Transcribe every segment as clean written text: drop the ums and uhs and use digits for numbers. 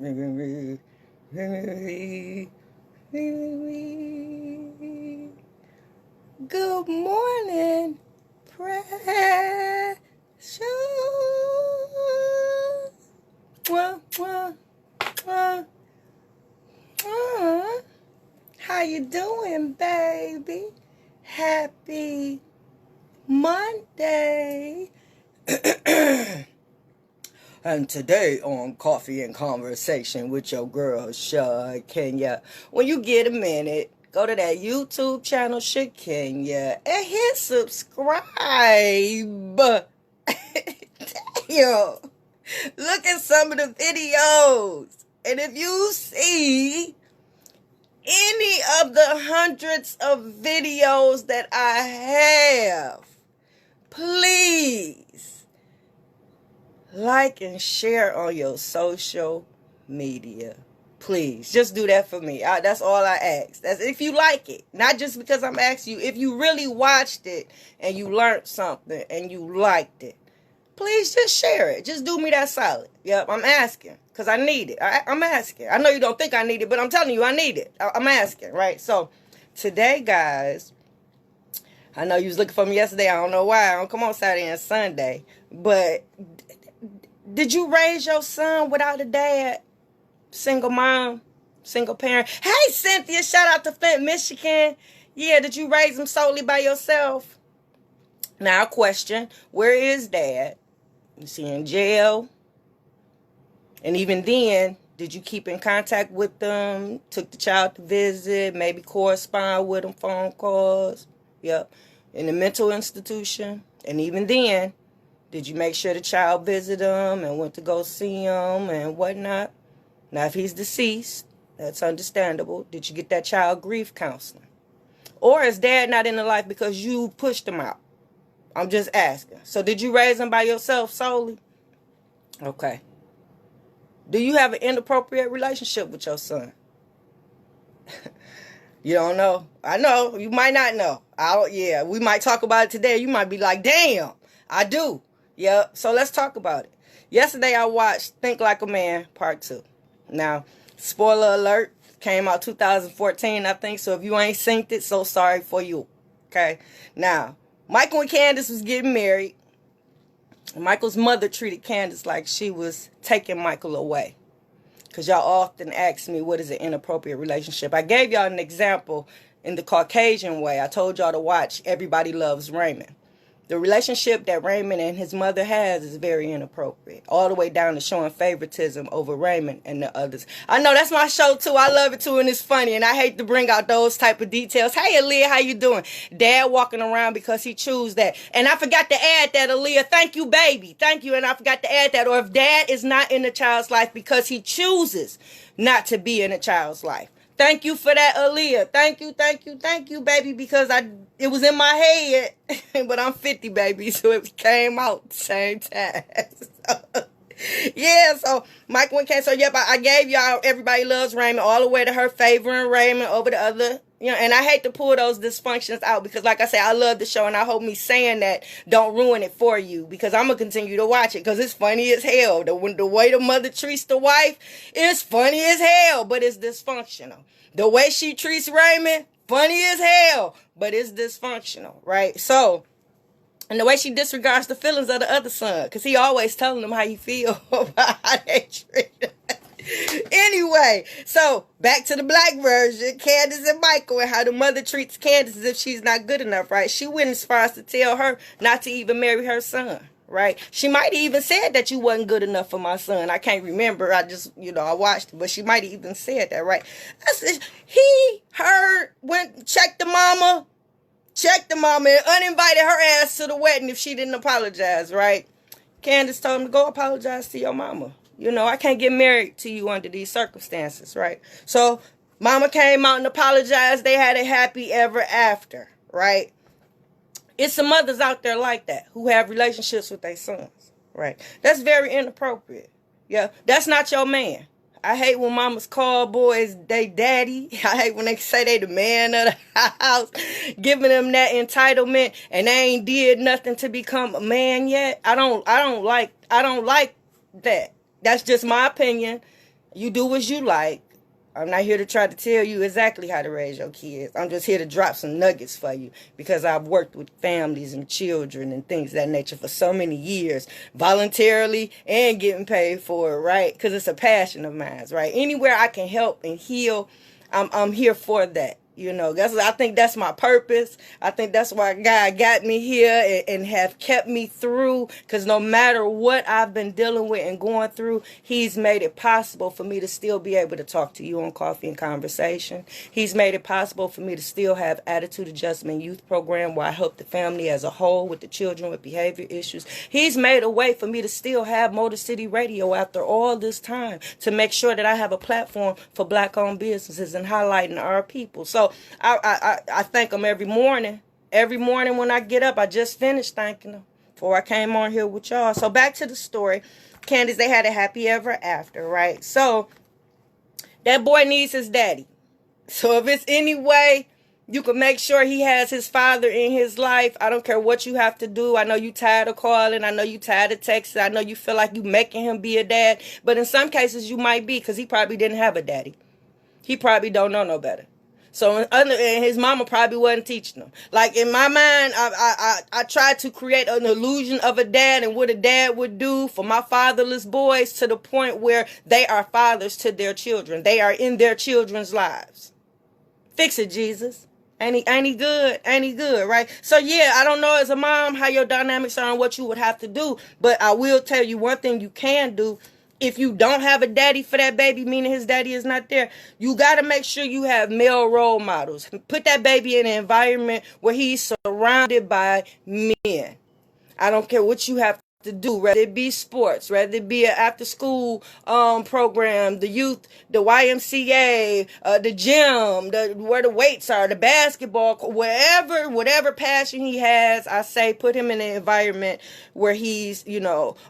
Good morning, precious. Mwah, mwah, mwah, mwah. How you doing, baby? Happy Monday. And today on Coffee and Conversation with your girl, Shakenya. When you get a minute, go to that YouTube channel, Shakenya, and hit subscribe. Damn. Look at some of the videos. And if you see any of the hundreds of videos that I have, please like and share on your social media. Please, just do that for me. That's all I ask. That's if you like it. Not just because I'm asking you. If you really watched it and you learned something and you liked it, please just share it. Just do me that solid. Yep, I'm asking because I need it. I'm asking. I know you don't think I need it, but I'm telling you I need it. I'm asking, right? So today, guys, I know you was looking for me yesterday. I don't know why. I don't come on Saturday and Sunday. But did you raise your son without a dad? Single mom? Single parent? Hey, Cynthia, shout out to Flint, Michigan. Yeah, did you raise him solely by yourself? Now, a question. Where is dad? Is he in jail? And even then, did you keep in contact with them? Took the child to visit? Maybe correspond with them, phone calls? Yep. In the mental institution? And even then, did you make sure the child visited him and went to go see him and whatnot? Now, if he's deceased, that's understandable. Did you get that child grief counseling? Or is dad not in the life because you pushed him out? I'm just asking. So did you raise him by yourself solely? Okay. Do you have an inappropriate relationship with your son? You don't know? I know. You might not know. Yeah, we might talk about it today. You might be like, damn, I do. Yep. So let's talk about it. Yesterday I watched Think Like a Man Part 2. Now, spoiler alert, came out 2014, I think. So if you ain't synced it, so sorry for you. Okay. Now, Michael and Candace was getting married. Michael's mother treated Candace like she was taking Michael away. Because y'all often ask me, what is an inappropriate relationship? I gave y'all an example in the Caucasian way. I told y'all to watch Everybody Loves Raymond. The relationship that Raymond and his mother has is very inappropriate. All the way down to showing favoritism over Raymond and the others. I know that's my show too. I love it too and it's funny. And I hate to bring out those type of details. Hey Aaliyah, how you doing? Dad walking around because he chose that. And I forgot to add that, Aaliyah. Thank you, baby. Thank you. And I forgot to add that. Or if dad is not in the child's life because he chooses not to be in a child's life. Thank you for that, Aaliyah. Thank you, baby, because it was in my head, but I'm 50, baby, so it came out at the same time. So Michael and Kay, so yep, I gave y'all Everybody Loves Raymond all the way to her favoring Raymond over the other, and I hate to pull those dysfunctions out because, like I say, I love the show, and I hope me saying that don't ruin it for you because I'm going to continue to watch it because it's funny as hell. The way the mother treats the wife is funny as hell, but it's dysfunctional. The way she treats Raymond, funny as hell, but it's dysfunctional, right? So, and the way she disregards the feelings of the other son, because he always telling them how you feel about how they treat him. Anyway, so back to the black version, Candace and Michael, and how the mother treats Candace as if she's not good enough, right? She went as far as to tell her not to even marry her son, right? She might have even said that you wasn't good enough for my son. I can't remember. I just, I watched it, but she might have even said that, right? He heard, went, checked the mama, and uninvited her ass to the wedding if she didn't apologize, right? Candace told him to go apologize to your mama. I can't get married to you under these circumstances, right? So mama came out and apologized. They had a happy ever after, right? It's some mothers out there like that who have relationships with their sons, right? That's very inappropriate. Yeah, that's not your man. I hate when mamas call boys they daddy. I hate when they say they the man of the house, giving them that entitlement, and they ain't did nothing to become a man yet. I don't like that. That's just my opinion. You do as you like. I'm not here to try to tell you exactly how to raise your kids. I'm just here to drop some nuggets for you because I've worked with families and children and things of that nature for so many years, voluntarily and getting paid for it, right? Because it's a passion of mine, right? Anywhere I can help and heal, I'm here for that. You know, I think that's my purpose. I think that's why God got me here and have kept me through. Because no matter what I've been dealing with and going through, He's made it possible for me to still be able to talk to you on Coffee and Conversation. He's made it possible for me to still have Attitude Adjustment Youth Program where I help the family as a whole with the children with behavior issues. He's made a way for me to still have Motor City Radio after all this time to make sure that I have a platform for Black-owned businesses and highlighting our people. So I thank Him every morning. Every morning when I get up, I just finished thanking Him before I came on here with y'all. So back to the story. Candace, they had a happy ever after, right? So that boy needs his daddy. So if it's any way you can make sure he has his father in his life, I don't care what you have to do. I know you tired of calling. I know you tired of texting. I know you feel like you making him be a dad. But in some cases you might be, because he probably didn't have a daddy. He probably don't know no better. So and his mama probably wasn't teaching him. Like in my mind, I tried to create an illusion of a dad and what a dad would do for my fatherless boys to the point where they are fathers to their children. They are in their children's lives. Fix it, Jesus. Ain't he good? Ain't he good, right? So yeah, I don't know as a mom how your dynamics are and what you would have to do. But I will tell you one thing you can do. If you don't have a daddy for that baby, meaning his daddy is not there, you got to make sure you have male role models. Put that baby in an environment where he's surrounded by men. I don't care what you have to do, whether it be sports, whether it be an after school program, the youth, the YMCA, the gym, where the weights are, the basketball, whatever passion he has, I say put him in an environment where he's,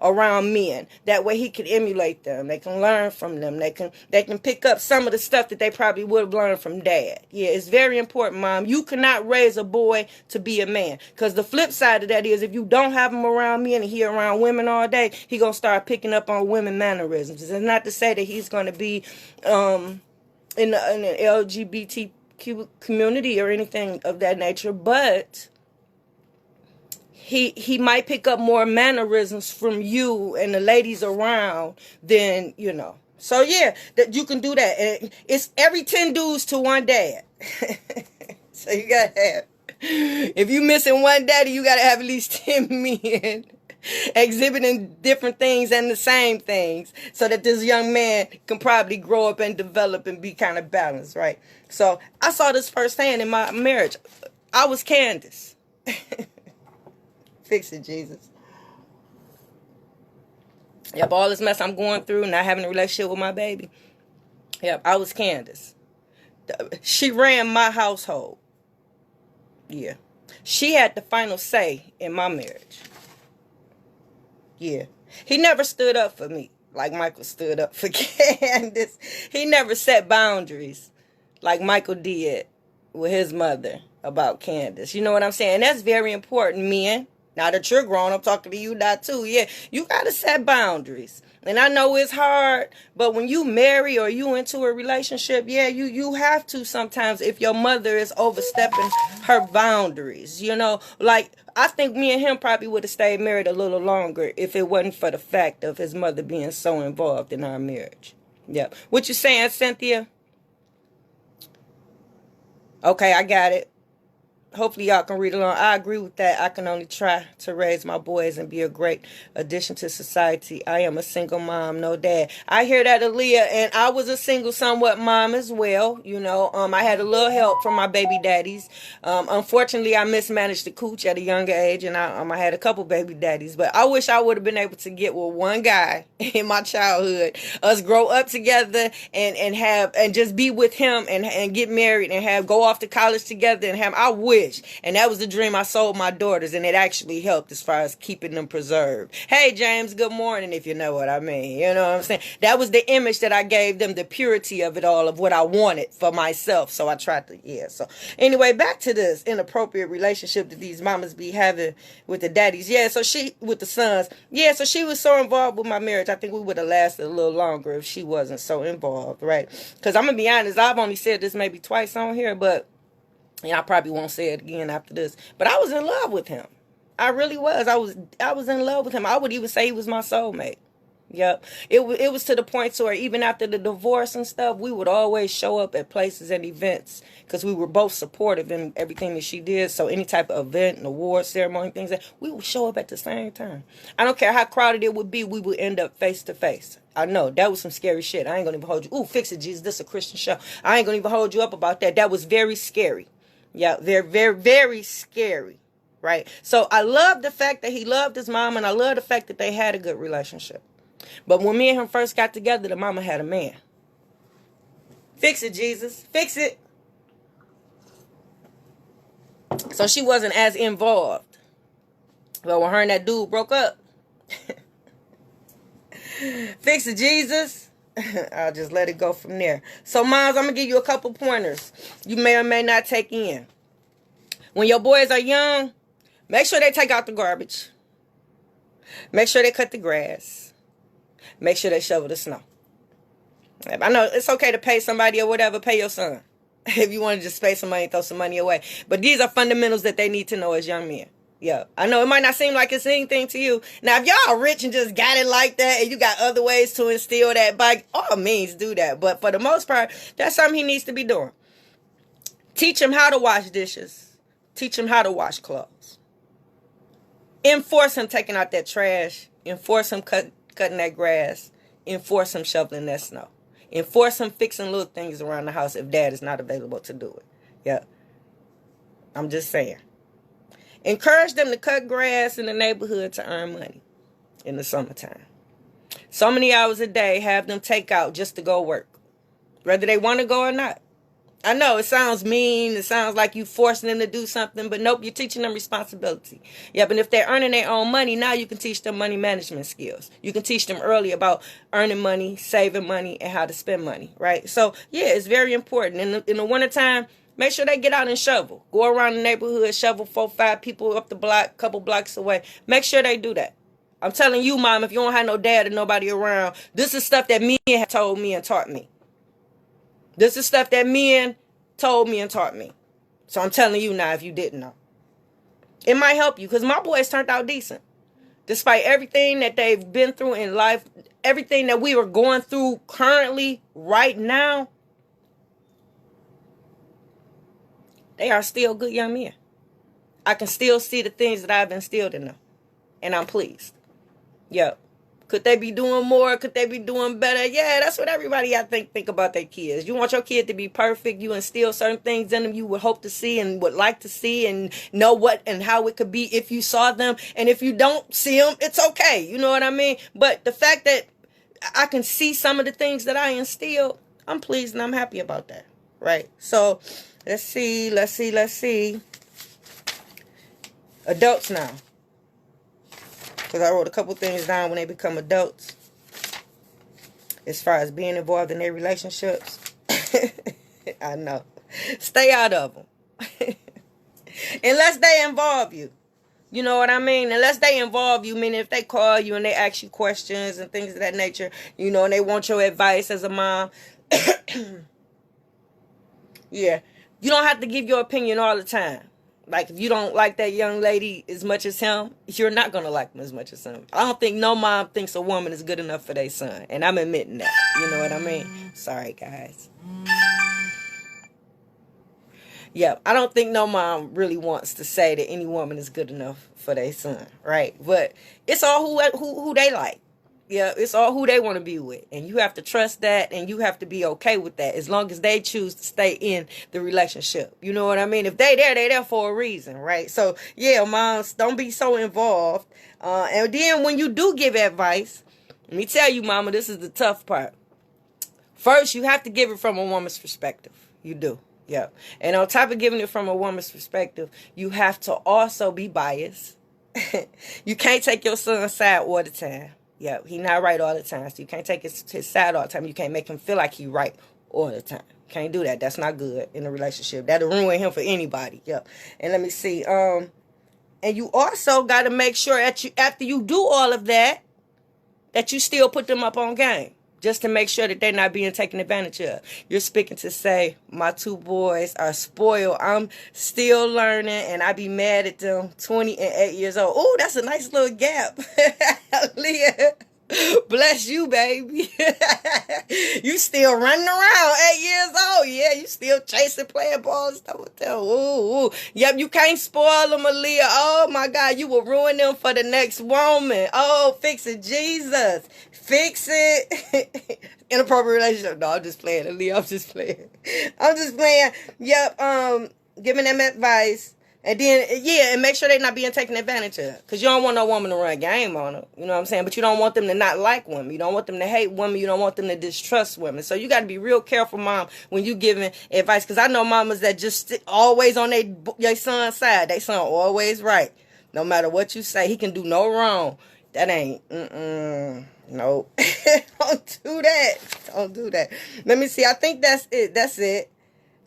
around men. That way he can emulate them. They can learn from them. They can pick up some of the stuff that they probably would have learned from dad. Yeah, it's very important, Mom. You cannot raise a boy to be a man. Because the flip side of that is if you don't have him around men and he around women all day, he gonna start picking up on women mannerisms. It's not to say that he's gonna be in the LGBTQ community or anything of that nature, but he might pick up more mannerisms from you and the ladies around than So yeah, that you can do that. And it's every 10 dudes to one dad. So you gotta have. If you missing one daddy, you gotta have at least 10 men exhibiting different things and the same things so that this young man can probably grow up and develop and be kind of balanced, right? So I saw this firsthand in my marriage. I was Candace. Fix it, Jesus. Yep, all this mess I'm going through, not having a relationship with my baby. Yep, I was Candace. She ran my household. Yeah. She had the final say in my marriage. Yeah. He never stood up for me like Michael stood up for Candace. He never set boundaries like Michael did with his mother about Candace. You know what I'm saying? That's very important, men. Now that you're grown, I'm talking to you now too. Yeah, you got to set boundaries. And I know it's hard, but when you marry or you into a relationship, yeah, you have to sometimes if your mother is overstepping her boundaries, like I think me and him probably would have stayed married a little longer if it wasn't for the fact of his mother being so involved in our marriage. Yeah. What you saying, Cynthia? Okay, I got it. Hopefully y'all can read along. I agree with that. I can only try to raise my boys and be a great addition to society. I am a single mom, no dad. I hear that, Aaliyah, and I was a single somewhat mom as well. I had a little help from my baby daddies. Unfortunately, I mismanaged the cooch at a younger age, and I had a couple baby daddies. But I wish I would have been able to get with one guy in my childhood, us grow up together and just be with him and get married and go off to college together and have. I wish. wish. And that was the dream I sold my daughters, and it actually helped as far as keeping them preserved. Hey, James, good morning, if you know what I mean. You know what I'm saying? That was the image that I gave them, the purity of it all, of what I wanted for myself. So I tried to, So anyway, back to this inappropriate relationship that these mamas be having with the daddies. With the sons. So she was so involved with my marriage. I think we would have lasted a little longer if she wasn't so involved, right? Because I'm going to be honest, I've only said this maybe twice on here, but I probably won't say it again after this. But I was in love with him. I really was. I was in love with him. I would even say he was my soulmate. Yep. It was to the point where even after the divorce and stuff, we would always show up at places and events because we were both supportive in everything that she did. So any type of event, an award ceremony, things like that, we would show up at the same time. I don't care how crowded it would be, we would end up face to face. I know that was some scary shit. I ain't gonna even hold you. Ooh, fix it, Jesus. This is a Christian show. I ain't gonna even hold you up about that. That was very scary. Yeah, very, very, very scary. Right? So I love the fact that he loved his mom, and I love the fact that they had a good relationship. But when me and him first got together, the mama had a man. Fix it, Jesus. Fix it. So she wasn't as involved. But when her and that dude broke up, fix it, Jesus. I'll just let it go from there. So, moms, I'm going to give you a couple pointers you may or may not take in. When your boys are young, make sure they take out the garbage. Make sure they cut the grass. Make sure they shovel the snow. I know it's okay to pay somebody or whatever. Pay your son. If you want to just pay some money, throw some money away. But these are fundamentals that they need to know as young men. Yeah, I know it might not seem like it's anything to you. Now, if y'all are rich and just got it like that and you got other ways to instill that, by all means, do that. But for the most part, that's something he needs to be doing. Teach him how to wash dishes. Teach him how to wash clothes. Enforce him taking out that trash. Enforce him cutting that grass. Enforce him shoveling that snow. Enforce him fixing little things around the house if dad is not available to do it. Yeah, I'm just saying. Encourage them to cut grass in the neighborhood to earn money in the summertime. So many hours a day, have them take out just to go work, whether they want to go or not. I know it sounds mean. It sounds like you forcing them to do something, but nope, you're teaching them responsibility. Yep, and if they're earning their own money, now you can teach them money management skills. You can teach them early about earning money, saving money, and how to spend money, right? So, yeah, it's very important. In the wintertime, make sure they get out and shovel. Go around the neighborhood, shovel 4-5 people up the block, couple blocks away. Make sure they do that. I'm telling you, Mom, if you don't have no dad or nobody around, this is stuff that men have told me and taught me. This is stuff that men told me and taught me. So I'm telling you now if you didn't know. It might help you because my boys turned out decent. Despite everything that they've been through in life, everything that we are going through currently, right now, they are still good young men. I can still see the things that I've instilled in them. And I'm pleased. Yep. Could they be doing more? Could they be doing better? Yeah, that's what everybody I think about their kids. You want your kid to be perfect. You instill certain things in them you would hope to see and would like to see and know what and how it could be if you saw them. And if you don't see them, it's okay. You know what I mean? But the fact that I can see some of the things that I instilled, I'm pleased and I'm happy about that. Right? So, let's see. Adults now. Because I wrote a couple things down when they become adults. As far as being involved in their relationships. I know. Stay out of them. Unless they involve you. You know what I mean? Unless they involve you, meaning if they call you and they ask you questions and things of that nature, you know, and they want your advice as a mom. Yeah. You don't have to give your opinion all the time. Like, if you don't like that young lady as much as him, you're not going to like him as much as him. I don't think no mom thinks a woman is good enough for their son. And I'm admitting that. You know what I mean? Sorry, guys. Yeah, I don't think no mom really wants to say that any woman is good enough for their son, right? But it's all who they like. Yeah, it's all who they want to be with. And you have to trust that and you have to be okay with that as long as they choose to stay in the relationship. You know what I mean? If they there for a reason, right? So, yeah, moms, don't be so involved. And then when you do give advice, let me tell you, mama, this is the tough part. First, you have to give it from a woman's perspective. You do. Yep. And on top of giving it from a woman's perspective, you have to also be biased. You can't take your son's side all the time. Yep. He not right all the time. So you can't take his side all the time. You can't make him feel like he right all the time. Can't do that. That's not good in a relationship. That'll ruin him for anybody. Yep. And let me see. And you also got to make sure that after you do all of that you still put them up on game. Just to make sure that they're not being taken advantage of. You're speaking to say, my 2 boys are spoiled. I'm still learning, and I be mad at them, 20 and 8 years old. Oh, that's a nice little gap. Leah, bless you, baby. You still running around 8 years old. Yeah, you still chasing, playing ball and stuff with them. Ooh. Yep, you can't spoil them, Aaliyah. Oh, my God, you will ruin them for the next woman. Oh, fix it, Jesus. Fix it. Inappropriate relationship. No, I'm just playing, Aaliyah. I'm just playing. Yep, giving them advice. And then, yeah, and make sure they're not being taken advantage of. Because you don't want no woman to run game on them. You know what I'm saying? But you don't want them to not like women. You don't want them to hate women. You don't want them to distrust women. So you got to be real careful, Mom, when you giving advice. Because I know mamas that just always on their son's side. They son always right. No matter what you say, he can do no wrong. That ain't, no. Don't do that. Don't do that. Let me see. I think that's it.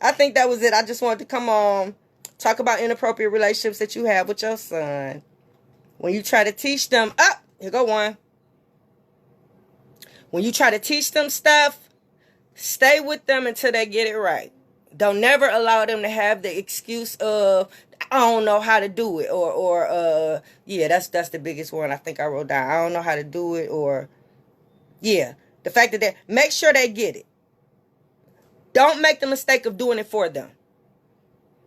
I think that was it. I just wanted to come on. Talk about inappropriate relationships that you have with your son. When you try to teach them, here go one. When you try to teach them stuff, stay with them until they get it right. Don't never allow them to have the excuse of, I don't know how to do it. Or yeah, that's the biggest one I think I wrote down. I don't know how to do it. Or, yeah, the fact that make sure they get it. Don't make the mistake of doing it for them.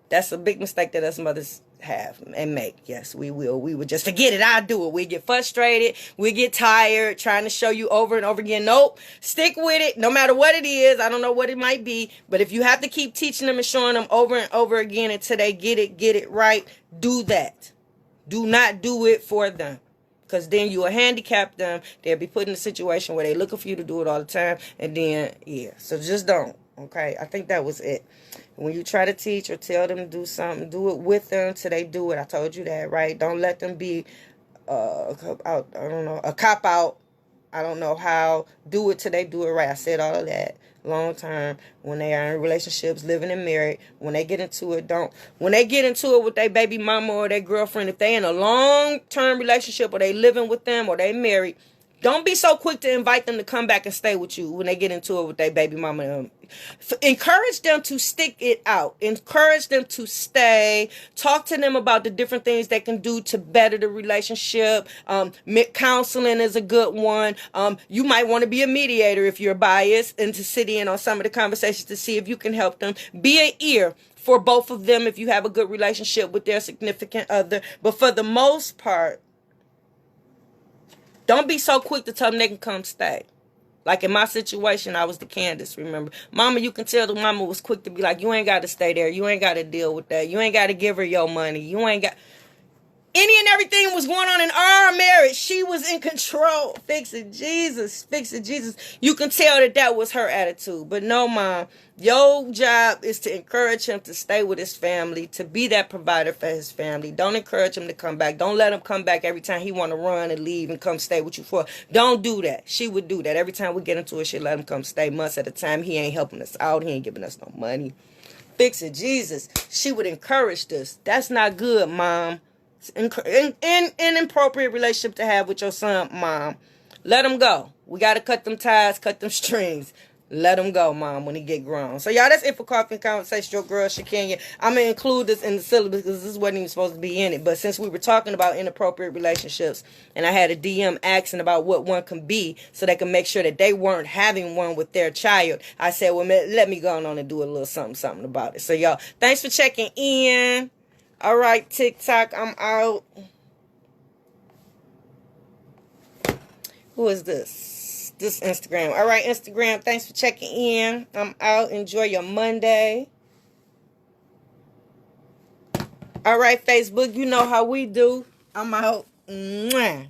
That's a big mistake that us mothers have and make. Yes, we will. We would just forget it. I'll do it. We get frustrated. We get tired trying to show you over and over again. Nope. Stick with it. No matter what it is. I don't know what it might be. But if you have to keep teaching them and showing them over and over again until they get it right, do that. Do not do it for them. Because then you will handicap them. They'll be put in a situation where they're looking for you to do it all the time. And then, yeah. So just don't. Okay? I think that was it. When you try to teach or tell them to do something, do it with them till they do it. I told you that, right? Don't let them be a cop out. I don't know how. Do it till they do it right. I said all of that. Long term, when they are in relationships, living and married, when they get into it, when they get into it with their baby mama or their girlfriend, if they in a long-term relationship or they living with them or they married, don't be so quick to invite them to come back and stay with you when they get into it with their baby mama. Encourage them to stick it out. Encourage them to stay. Talk to them about the different things they can do to better the relationship. Counseling is a good one. You might want to be a mediator if you're biased and to sit in on some of the conversations to see if you can help them. Be an ear for both of them if you have a good relationship with their significant other. But for the most part, don't be so quick to tell them they can come stay. Like in my situation, I was the Candace, remember? Mama, you can tell the mama was quick to be like, you ain't got to stay there. You ain't got to deal with that. You ain't got to give her your money. You ain't got... Any and everything was going on in our marriage. She was in control. Fix it, Jesus. Fix it, Jesus. You can tell that was her attitude. But no, Mom. Your job is to encourage him to stay with his family, to be that provider for his family. Don't encourage him to come back. Don't let him come back every time he want to run and leave and come stay with you for. Don't do that. She would do that. Every time we get into it, she'd let him come stay months at a time. He ain't helping us out. He ain't giving us no money. Fix it, Jesus. She would encourage this. That's not good, Mom. Inappropriate relationship to have with your son, Mom. Let him go. We got to cut them ties, cut them strings. Let him go, Mom, when he get grown. So, y'all, that's it for Cofree and Conversation. Your girl, Shakenya. I'm going to include this in the syllabus because this wasn't even supposed to be in it. But since we were talking about inappropriate relationships and I had a DM asking about what one can be so they can make sure that they weren't having one with their child, I said, well, let me go on and do a little something about it. So, y'all, thanks for checking in. All right, TikTok, I'm out. Who is this? This Instagram. All right, Instagram, thanks for checking in. I'm out. Enjoy your Monday. All right, Facebook, you know how we do. I'm out. Mwah.